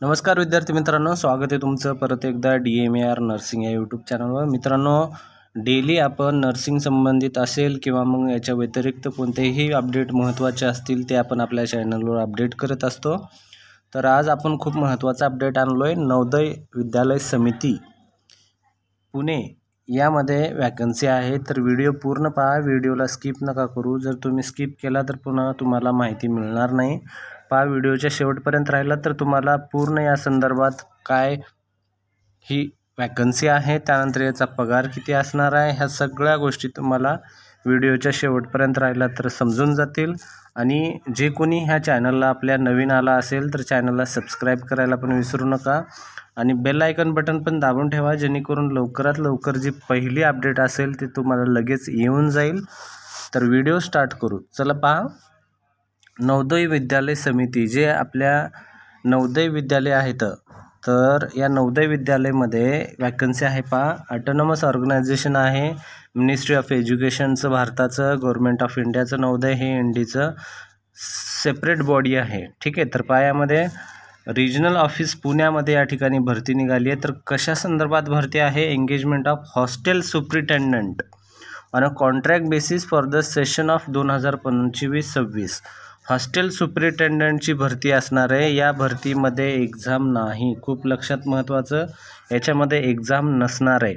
नमस्कार विद्यार्थी मित्रांनो, स्वागत आहे तुमचं परत एकदा DMAR नर्सिंग या यूट्यूब चॅनलवर। मित्रांनो, डेली आपण नर्सिंग संबंधित असेल किंवा मग याच्या व्यतिरिक्त कोणतेही अपडेट महत्त्वाचे असतील ते आपण आपल्या चॅनलवर अपडेट करत असतो। तर आज आपण खूप महत्त्वाचा अपडेट आणलोय। नवोदय विद्यालय समिती पुणे यामध्ये वॅकन्सी आहे। तर व्हिडिओ पूर्ण पहा, व्हिडिओला स्किप नका करू। जर तुम्ही स्किप केला तर पुन्हा तुम्हाला माहिती मिळणार नाही। पहा, व्हिडिओच्या शेवटपर्यंत राहिला तर तुम्हाला पूर्ण या संदर्भात काय ही वॅकन्सी आहे, त्यानंतर याचा पगार किती असणार आहे, ह्या सगळ्या गोष्टी तुम्हाला व्हिडिओच्या शेवटपर्यंत राहिला तर समजून जातील। आणि जे कोणी ह्या चॅनलला आपल्या नवीन आला असेल तर चॅनलला सबस्क्राईब करायला पण विसरू नका आणि बेल आयकॉन बटन पण दाबून ठेवा, जेणेकरून लवकरात लवकर जी पहिली अपडेट असेल ती तुम्हाला लगेच येऊन जाईल। तर व्हिडिओ स्टार्ट करू। चला पहा, नवोदय विद्यालय समिती जे आपल्या नवोदय विद्यालय आहेत, तर या नवोदय विद्यालयामध्ये वॅकन्सी आहे। पहा, ऑटोनॉमस ऑर्गनायझेशन आहे, मिनिस्ट्री ऑफ एज्युकेशनचं भारताचं, गव्हर्नमेंट ऑफ इंडियाचं नवोदय हे इंडीचं सेपरेट बॉडी आहे। ठीक आहे, तर पहा यामध्ये रिजनल ऑफिस पुण्यामध्ये या ठिकाणी भरती निघाली आहे। तर कशा संदर्भात भरती आहे? Engagement of hostel superintendent on a contract basis for the session of 2025-26 hostel सुप्रिटेंडंटची भरती असणार आहे। या भरतीमध्ये एक्झाम नाही, खूप लक्षात महत्त्वाचं, याच्यामध्ये एक्झाम नसणार आहे।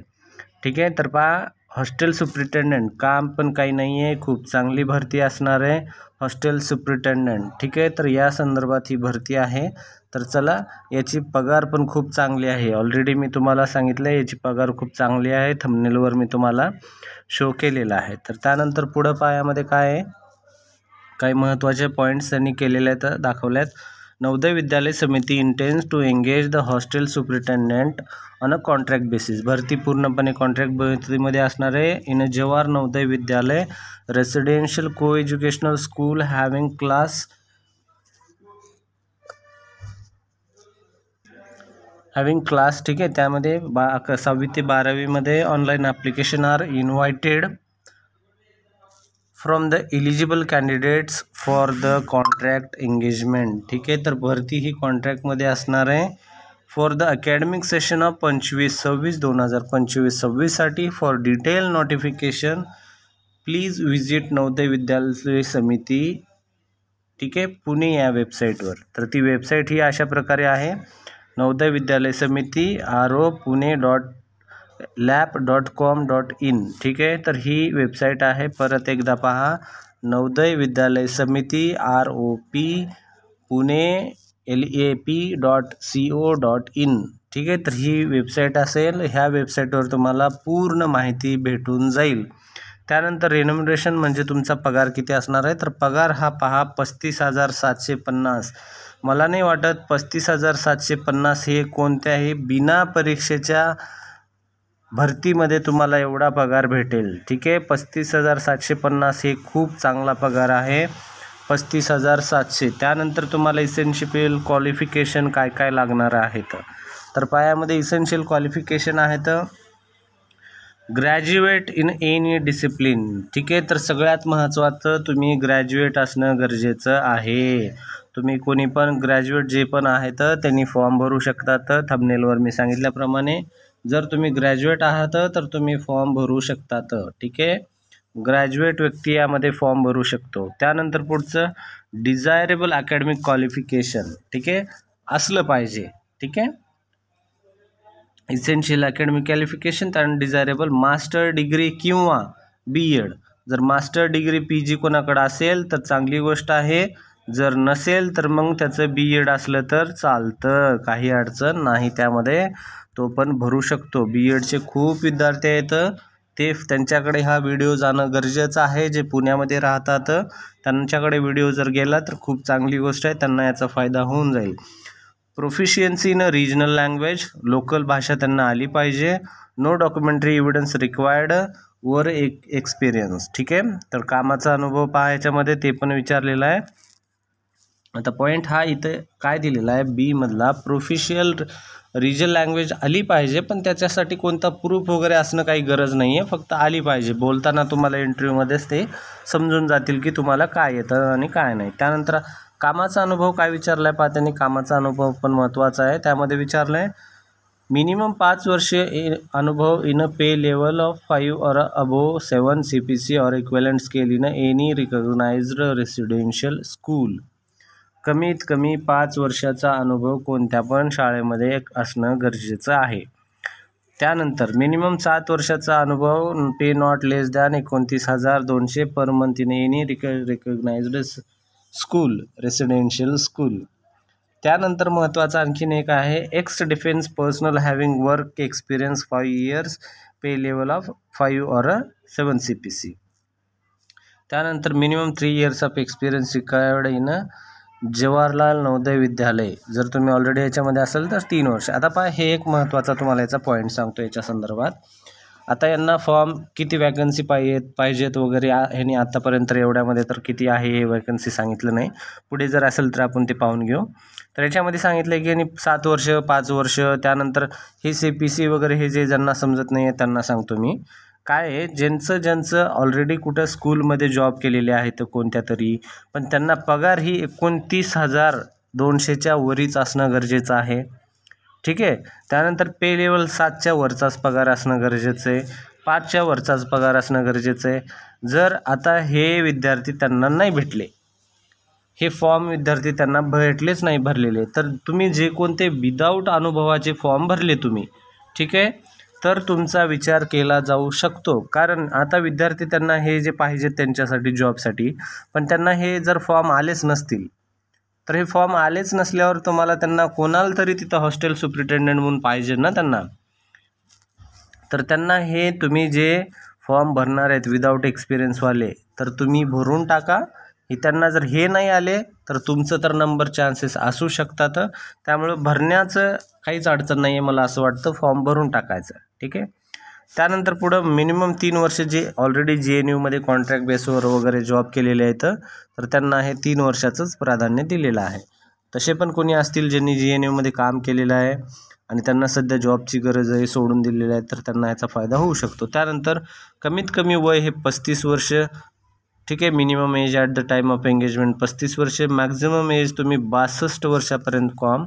ठीक आहे, तर पहा हॉस्टेल सुप्रिटेंडंट काम पण काही नाही आहे, खूप चांगली भरती असणार आहे हॉस्टेल सुप्रिटेंडंट। ठीक आहे, तर या संदर्भात ही भरती आहे। तर चला, याची पगार पण खूप चांगली आहे। ऑलरेडी मी तुम्हाला सांगितलं याची पगार खूप चांगली आहे, थंबनेलवर मी तुम्हाला शो केलेला आहे। तर त्यानंतर पुढं पायामध्ये काय आहे, काही महत्त्वाचे पॉईंट्स त्यांनी केलेले आहेत, दाखवले आहेत। Navodaya Vidyalaya Samiti intends to engage the hostel superintendent on a contract basis. भरती पूर्णपणे कॉन्ट्रॅक्ट बेसिसमध्ये असणार आहे। इन जवाहर नवोदय विद्यालय रेसिडेन्शियल को एज्युकेशनल स्कूल हॅव्हिंग क्लास। ठीक आहे, त्यामध्ये 6वी ते 12वी मध्ये online application are invited from the eligible candidates for the contract engagement. ठीक आहे, तर भरती ही कॉन्ट्रॅक्टमध्ये असणार आहे for the academic session of 25-26 2025-26 साठी। For detail notification please visit Navodaya Vidyalaya Samiti, ठीक आहे, पुणे या वेबसाईटवर। तर ती वेबसाईट ही अशा प्रकारे आहे, नवोदय विद्यालय समिती ro.pune.lap.com.in। ठीक आहे, तर ही वेबसाईट आहे। परत एकदा पहा, नवोदय विद्यालय समिती ROP पुणे LAP.co.in। ठीक आहे, तर ही वेबसाईट असेल, ह्या वेबसाईटवर तुम्हाला पूर्ण माहिती भेटून जाईल। त्यानंतर रेम्युनरेशन म्हणजे तुमचा पगार किती असणार आहे, तर पगार हा पहा 35,750। मला नाही वाटत 35,750 हे कोणत्याही बिना परीक्षेच्या भरतीमध्ये तुम्हाला एवढा पगार भेटेल। ठीक आहे, 35,750 हे खूप चांगला पगार आहे, 35,700। त्यानंतर तुम्हाला इसेन्शियल क्वालिफिकेशन काय काय लागणार आहेत, तर पायामध्ये इसेन्शियल क्वालिफिकेशन आहेत ग्रॅज्युएट इन एनी डिसिप्लिन। ठीक आहे, तर सगळ्यात महत्त्वाचं तुम्ही ग्रॅज्युएट असणं गरजेचं आहे। तुम्ही कोणी पण ग्रॅज्युएट जे पण आहेत त्यांनी फॉर्म भरू शकतात। थंबनेलवर मी सांगितल्याप्रमाणे जर तुम्ही ग्रॅज्युएट आहात तर तुम्ही फॉर्म भरू शकतात। ठीक आहे, ग्रॅज्युएट व्यक्ती यामध्ये फॉर्म भरू शकतो। त्यानंतर पुढचं डिझायरेबल अकॅडमिक क्वालिफिकेशन, ठीक आहे, असलं पाहिजे। ठीक आहे, इसेन्शियल अकॅडमिक क्वालिफिकेशन आणि डिझायरेबल मास्टर डिग्री किंवा BEd। जर मास्टर डिग्री PG कोणाकडे असेल तर चांगली गोष्ट आहे, जर नसेल तर मग त्याचं BEd असलं तर चालतं, काही अडचण नाही त्यामध्ये, तो पण भरू शकतो। BEdचे खूप विद्यार्थी आहेत, ते त्यांच्याकडे हा व्हिडिओ जाणं गरजेचं आहे। जे पुण्यामध्ये राहतात त्यांच्याकडे व्हिडिओ जर गेला तर खूप चांगली गोष्ट आहे, त्यांना याचा फायदा होऊन जाईल। Proficiency in regional language, local भाषा त्यांना आली पाहिजे। नो डॉक्युमेंटरी एव्हिडन्स रिक्वायर्ड वर एक्सपिरियन्स। ठीक आहे, तर कामाचा अनुभव पहा याच्यामध्ये, ते पण विचारलेला आहे। आता पॉईंट हा इथे काय दिलेला आहे, B मधला प्रोफिशियल रिजनल लँग्वेज आली पाहिजे, पण त्याच्यासाठी कोणता प्रूफ वगैरे असणं काही गरज नाही आहे, फक्त आली पाहिजे। बोलताना तुम्हाला इंटरव्ह्यूमध्येच ते समजून जातील की तुम्हाला काय येतं आणि काय नाही। त्यानंतर कामाचा अनुभव काय विचारला आहे पहा त्यांनी, कामाचा अनुभव पण महत्त्वाचा आहे. त्यामध्ये विचारलं आहे मिनिमम 5 वर्षे अनुभव in a pay level of 5 और अबोव 7 CPC और equivalent scale in any recognised residential school. कमीत कमी 5 वर्षाचा अनुभव कोणत्या पण शाळेमध्ये असणं गरजेचं आहे. त्यानंतर मिनिमम 7 वर्षाचा अनुभव pay not less than 29,200 per month in any recognised school residential school. त्यानंतर महत्त्वाचा आणखीन एक आहे ex defence personnel having work experience 5 years pay level of 5 और 7 CPC. त्यानंतर minimum 3 years of experience required in Jawaharlal Navodaya Vidyalaya. जर तुम्ही ऑलरेडी याच्यामध्ये असेल तर 3 वर्ष. आता पहा हे एक महत्त्वाचा तुम्हाला याचा पॉईंट सांगतो याच्या संदर्भात. आता यांना फॉर्म किती वॅकन्सी पाहिजेत वगैरे ह्यांनी आत्तापर्यंत एवढ्यामध्ये तर किती आहे हे वॅकन्सी सांगितलं नाही. पुढे जर असेल तर आपण ते पाहून घेऊ. तर याच्यामध्ये सांगितलं आहे की यांनी 7 वर्ष 5 वर्ष त्यानंतर हे CPC वगैरे हे जे ज्यांना समजत नाही आहे त्यांना सांगतो मी. काय आहे ज्यांचं ऑलरेडी कुठं स्कूलमध्ये जॉब केलेले आहेत कोणत्या तरी, पण त्यांना पगार ही 29,200च्या वरीच असणं गरजेचं आहे. ठीक आहे. त्यानंतर पे लेवल 7च्या वरचाच पगार असणं गरजेचं आहे, 5च्या वरचाच पगार असणं गरजेचं आहे. जर आता हे विद्यार्थी त्यांना नाही भेटले, हे फॉर्म विद्यार्थी त्यांना भेटलेच नाही भरलेले, तर तुम्ही जे कोणते विदाऊट अनुभवाचे फॉर्म भरले तुम्ही, ठीक आहे, तर तुमचा विचार केला जाऊ शकतो. कारण आता विद्यार्थी त्यांना हे जे पाहिजे त्यांच्यासाठी जॉबसाठी, पण त्यांना हे जर फॉर्म आलेच नसतील, तर हे फॉर्म आलेच नसल्यावर तुम्हाला त्यांना कोणाला तरी तिथं हॉस्टेल सुप्रिटेंडंट म्हणून पाहिजे ना त्यांना. तर त्यांना हे तुम्ही जे फॉर्म भरणार आहेत विदाऊट एक्सपिरियन्सवाले तर तुम्ही भरून टाका. हे त्यांना जर हे नाही आले तर तुमचं तर नंबर चान्सेस असू शकतात. त्यामुळं भरण्याचं काहीच अडचण नाही आहे मला असं वाटतं, फॉर्म भरून टाकायचं. ठीक आहे. त्यानंतर पुढं मिनिमम 3 वर्ष जे ऑलरेडी JNUमध्ये कॉन्ट्रॅक्ट बेसवर वगैरे जॉब केलेले आहेत तर त्यांना हे 3 वर्षाचंच प्राधान्य दिलेलं आहे. तसे पण कोणी असतील ज्यांनी JNUमध्ये काम केलेलं आहे आणि त्यांना सध्या जॉबची गरज आहे, सोडून दिलेलं आहे, तर त्यांना याचा फायदा होऊ शकतो. त्यानंतर कमीत कमी वय हे 35 वर्ष. ठीक आहे. Minimum age at the time of engagement 35 वर्ष. मॅक्झिमम एज तुम्ही 62 वर्षापर्यंत फॉर्म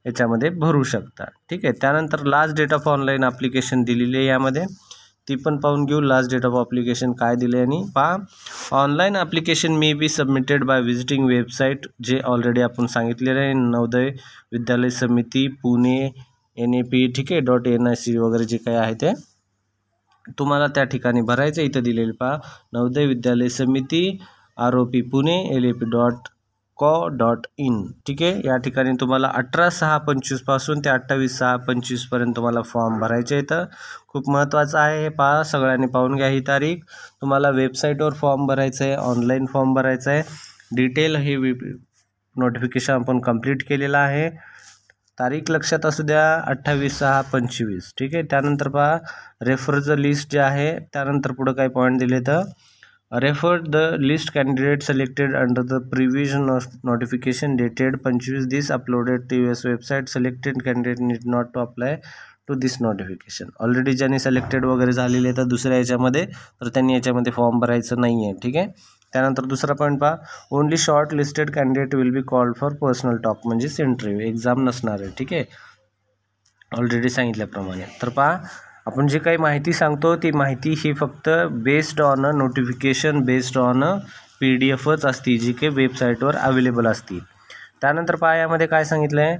याच्यामध्ये भरू शकता. ठीक आहे. त्यानंतर last date of online application दिलेली आहे यामध्ये, ती पण पाहून घेऊ. लास्ट डेट ऑफ ॲप्लिकेशन काय दिले आणि पहा. Online application may be submitted by visiting website, जे ऑलरेडी आपण सांगितलेलं आहे, नवोदय विद्यालय समिती पुणे NAP. ठीक आहे. .NIC वगैरे जे काही आहे ते तुम्हाला त्या ठिकाणी भरायचं. इथं दिलेले पहा नवोदय विद्यालय समिती ROP पुणे LAP.co.in. ठीक आहे. या ठिकाणी तुम्हाला 18/6/25 पासून ते 28/6/25 पर्यंत तुम्हाला फॉर्म भरायचे आहेत. खूप महत्त्वाचं आहे हे पहा, सगळ्यांनी पाहून घ्या ही तारीख. तुम्हाला वेबसाईटवर फॉर्म भरायचं आहे, ऑनलाईन फॉर्म भरायचा आहे. डिटेल हे नोटिफिकेशन आपण कंप्लीट केलेलं आहे. तारीख लक्षात असू द्या 28/6/25. ठीक आहे. त्यानंतर पहा रेफरचं लिस्ट जे आहे, त्यानंतर पुढं काय पॉईंट दिले तर refer the list candidate selected under the previous notification dated 25 this uploaded to US website. Selected candidate need not to apply to this notification. Already ज्यांनी सिलेक्टेड वगैरे झालेले तर दुसऱ्या याच्यामध्ये, तर त्यांनी याच्यामध्ये फॉर्म भरायचं नाही आहे. ठीक आहे. त्यानंतर दुसरा पॉईंट पहा only short listed candidate will be called for personal talk, म्हणजेच इंटरव्ह्यू, एक्झाम नसणार आहे. ठीक आहे. ऑलरेडी सांगितल्याप्रमाणे. तर पहा आपण जे काही माहिती सांगतो ती माहिती ही फक्त based on notification, based on PDF असती जी काही वेबसाईटवर अवेलेबल असती. त्यानंतर पहा यामध्ये काय सांगितलं आहे.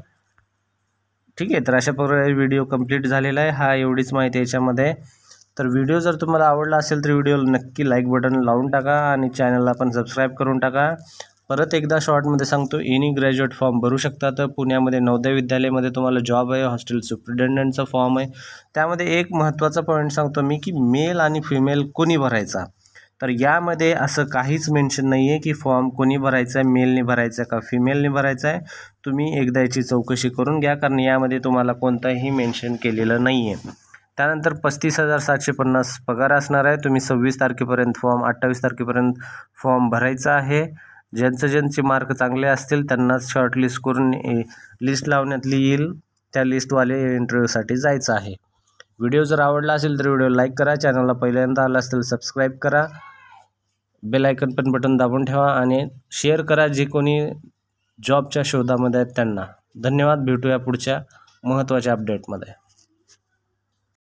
ठीक आहे. तर अशा प्रकारे व्हिडिओ कंप्लीट झालेला आहे. हा एवढीच माहिती याच्यामध्ये. तर व्हिडिओ जर तुम्हाला आवडला असेल तर व्हिडिओला नक्की लाईक बटन लावून टाका आणि चॅनलला पण सबस्क्राईब करून टाका. परत एकदा शॉर्टमध्ये सांगतो, एनी ग्रॅज्युएट फॉर्म भरू शकता. तर पुण्यामध्ये नवोदय विद्यालयामध्ये तुम्हाला जॉब आहे, हॉस्टेल सुप्रिटेंडंटचा फॉर्म आहे. त्यामध्ये एक महत्त्वाचा पॉईंट सांगतो मी की मेल आणि फिमेल कोणी भरायचा. तर यामध्ये असं काहीच मेन्शन नाही आहे की फॉर्म कोणी भरायचा आहे, मेलने भरायचा आहे का फिमेलने भरायचा आहे. तुम्ही एकदा याची चौकशी करून घ्या, कारण यामध्ये तुम्हाला कोणताही मेन्शन केलेलं नाही आहे. त्यानंतर 35,750 पगार असणार आहे. तुम्ही 26 तारखेपर्यंत फॉर्म 28 तारखेपर्यंत फॉर्म भरायचा आहे. ज्यांचे मार्क चांगले असतील त्यांनाच शॉर्टलिस्ट करून लिस्ट लावण्यात येईल. त्या लिस्टवाले इंटरव्ह्यूसाठी जायचं आहे. व्हिडिओ जर आवडला असेल तर व्हिडिओ लाईक करा, चॅनलला पहिल्यांदा आला असेल सबस्क्राईब करा, बेल आयकन पण बटन दाबून ठेवा आणि शेअर करा. जे कोणी जॉबच्या शोधामध्ये आहेत त्यांना. धन्यवाद. भेटूया पुढच्या महत्त्वाच्या अपडेटमध्ये.